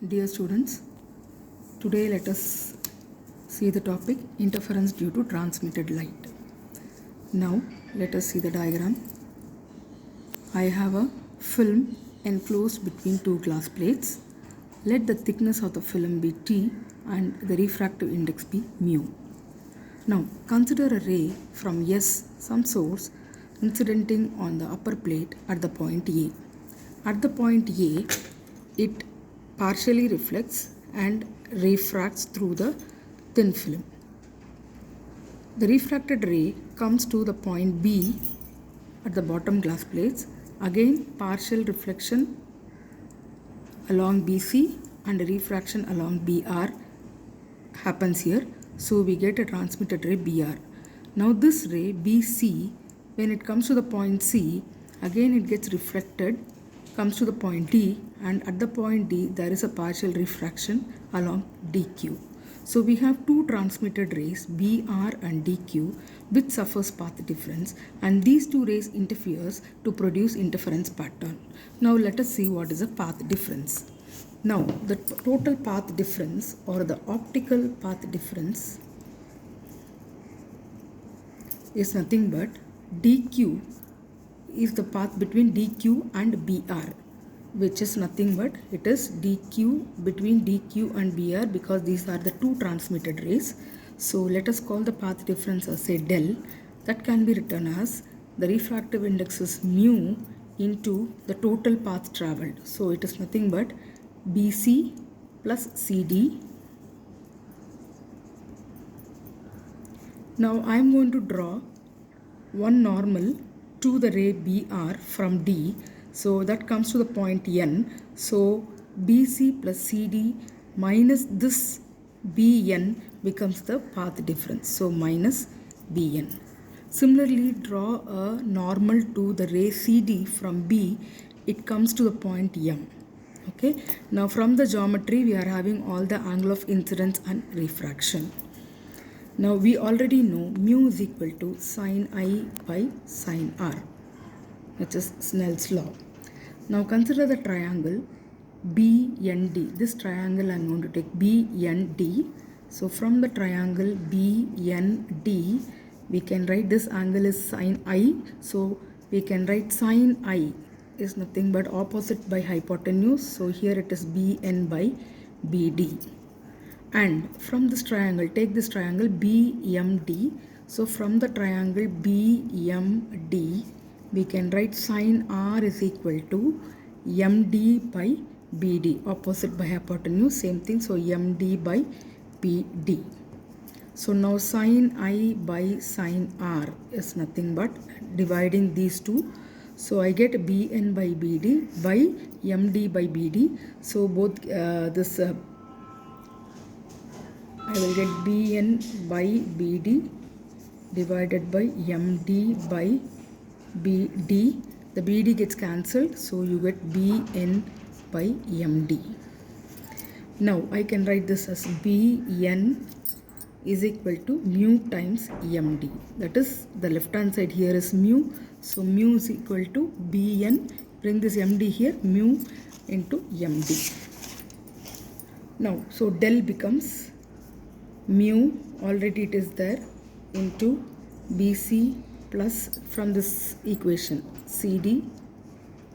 Dear students, today let us see the topic interference due to transmitted light. Now let us see the diagram. I have a film enclosed between two glass plates. Let the thickness of the film be T and the refractive index be mu. Now consider a ray from S, some source, incidenting on the upper plate at the point A. At the point A, it partially reflects and refracts through the thin film. The refracted ray comes to the point B at the bottom glass plates. Again, partial reflection along BC and refraction along BR happens here. So we get a transmitted ray BR. Now this ray BC, when it comes to the point C, again it gets reflected, comes to the point D, and at the point D there is a partial refraction along DQ. So we have two transmitted rays BR and DQ which suffers path difference, and these two rays interferes to produce interference pattern. Now let us see what is a path difference. Now the total path difference or the optical path difference is nothing but DQ is the path between DQ and BR, which is nothing but it is DQ between DQ and BR because these are the two transmitted rays. So let us call the path difference as say del. That can be written as the refractive index is mu into the total path traveled. So it is nothing but BC plus CD. Now I am going to draw one normal to the ray BR from D. So that comes to the point N. So BC plus CD minus this BN becomes the path difference. So minus BN. Similarly, draw a normal to the ray CD from B. It comes to the point M. Okay. Now from the geometry we are having all the angle of incidence and refraction. Now we already know mu is equal to sin I by sin R, which is Snell's law. Now consider the triangle BND. This triangle I am going to take BND. So from the triangle BND, we can write this angle is sin I. So we can write sin I is nothing but opposite by hypotenuse. So here it is BN by BD. And from this triangle, take this triangle BMD. So from the triangle BMD, we can write sin R is equal to MD by BD, opposite by hypotenuse, same thing. So MD by BD. So now sin I by sin R is nothing but dividing these two. So I get BN by BD by MD by BD. So both I will get BN by BD divided by MD by BD. The BD gets cancelled, so you get BN by MD. Now I can write this as BN is equal to mu times MD. That is the left hand side here is mu. So mu is equal to BN. Bring this MD here, mu into MD. Now so del becomes mu, already it is there, into BC plus from this equation CD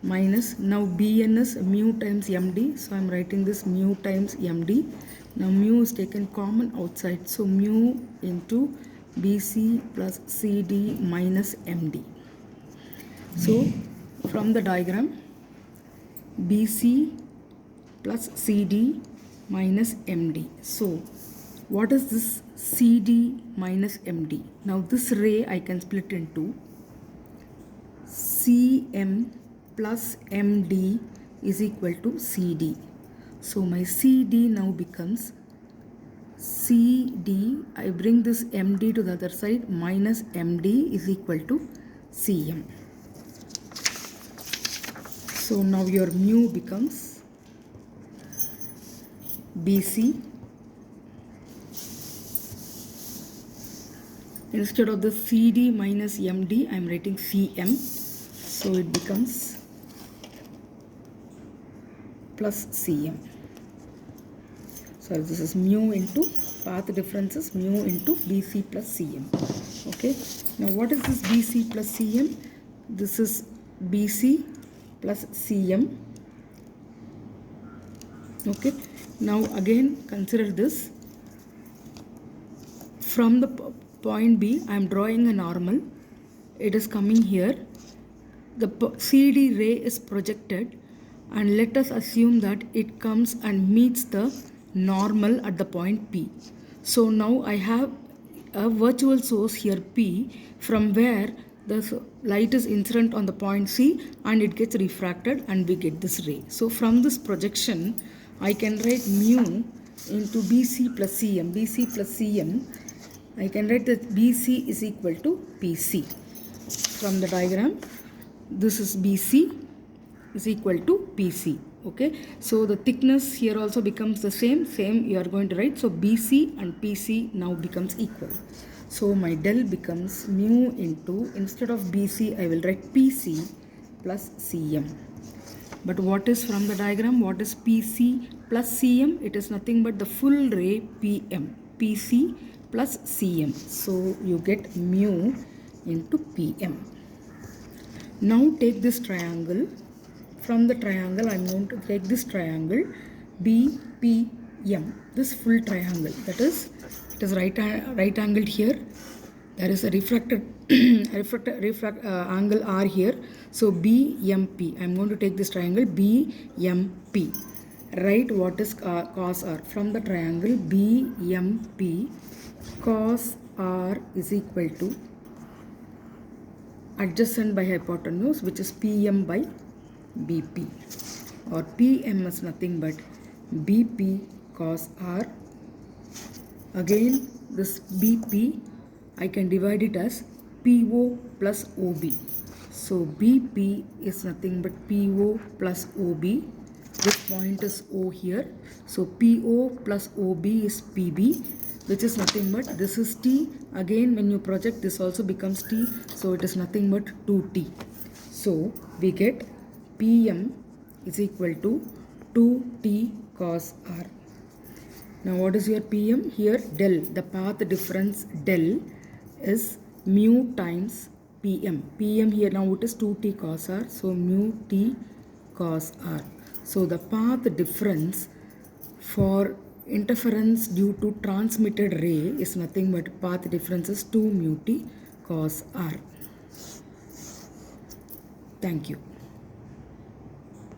minus, now BN is mu times MD. So I am writing this mu times MD. Now mu is taken common outside. So mu into BC plus CD minus MD. So from the diagram BC plus CD minus MD. So what is this CD minus MD? Now this ray I can split into CM plus MD is equal to CD. So my CD now becomes CD, I bring this MD to the other side, minus MD is equal to CM. So now your mu becomes BC. Instead of the CD minus MD, I am writing CM. So it becomes plus CM. sorry, this is mu into path difference is mu into BC plus CM. Okay, now what is this BC plus CM? This is BC plus CM. Okay, now again consider this. From the point B, I am drawing a normal. It is coming here. The CD ray is projected, and let us assume that it comes and meets the normal at the point P. So now I have a virtual source here P, from where the light is incident on the point C and it gets refracted and we get this ray. So from this projection, I can write mu into BC plus CM. BC plus CM, I can write that BC is equal to PC. From the diagram, this is BC is equal to PC. Okay, so the thickness here also becomes the same you are going to write. So BC and PC now becomes equal. So my del becomes mu into, instead of BC I will write PC plus CM. But what is from the diagram, what is PC plus CM? It is nothing but the full ray PM, PC plus CM. So you get mu into PM. Now take this triangle. From the triangle, I am going to take this triangle BPM, this full triangle. That is, it is right angled here. There is a refracted angle R here. So BMP. I am going to take this triangle BMP. Write what is cos R. From the triangle BMP, cos R is equal to adjacent by hypotenuse, which is PM by BP, or PM is nothing but BP cos R. Again, this BP I can divide it as PO plus OB. So BP is nothing but PO plus OB. This point is O here. So PO plus OB is PB, which is nothing but, this is T. Again, when you project, this also becomes T. So it is nothing but 2T. So we get PM is equal to 2T cos R. Now what is your PM? Here del, the path difference del is mu times PM. PM here now it is 2T cos R. So mu T cos R. So the path difference for interference due to transmitted ray is nothing but path difference is 2 mu T cos R. Thank you.